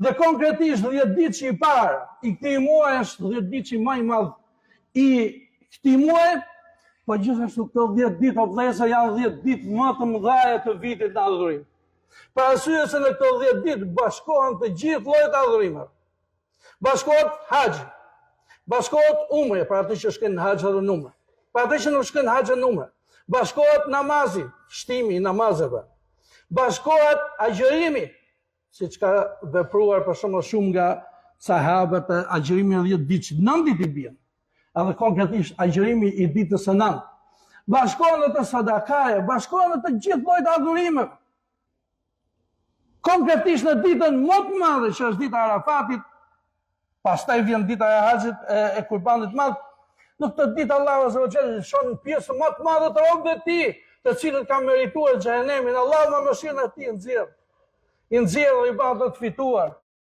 Dhe konkretisht 10 ditë që i parë i këtij muaji është 10 ditë që më i madh i këtij muaji, po gjithashtu këto 10 ditë o vëllezër janë 10 ditë më të mëdha të vitit në adhurim. Për arsye se në këto 10 ditë bashkohen të gjithë llojet e adhurimeve. Bashkohet haxhi, bashkohet umre, për atë që shkojnë në haxh dhe në umre. Për atë që nuk shkojnë në haxh dhe në umre. Bashkohet namazi, shtimi i namazeve. Bashkohet agjërimi, siç ka vepruar për shembull shumë nga sahabët, agjërimi 10 ditë, 9 ditë i bien. Edhe konkretisht agjërimi i ditës së 9. Bashkohen të sadakaje, bashkohen të gjithë llojet e adhurimeve. Konkretisht në ditën më të madhe që është dita e Arafatit, pastaj vjen dita e Haxhit e Kurbanit të Madh. Në këtë ditë Allahu Azza wa Jalla shon pjesën më të madhe të robëve të tij, të cilët kanë merituar xhenemin. Allahu me mëshirën e tij nxjerr. I nxjerr ibadet të fituar.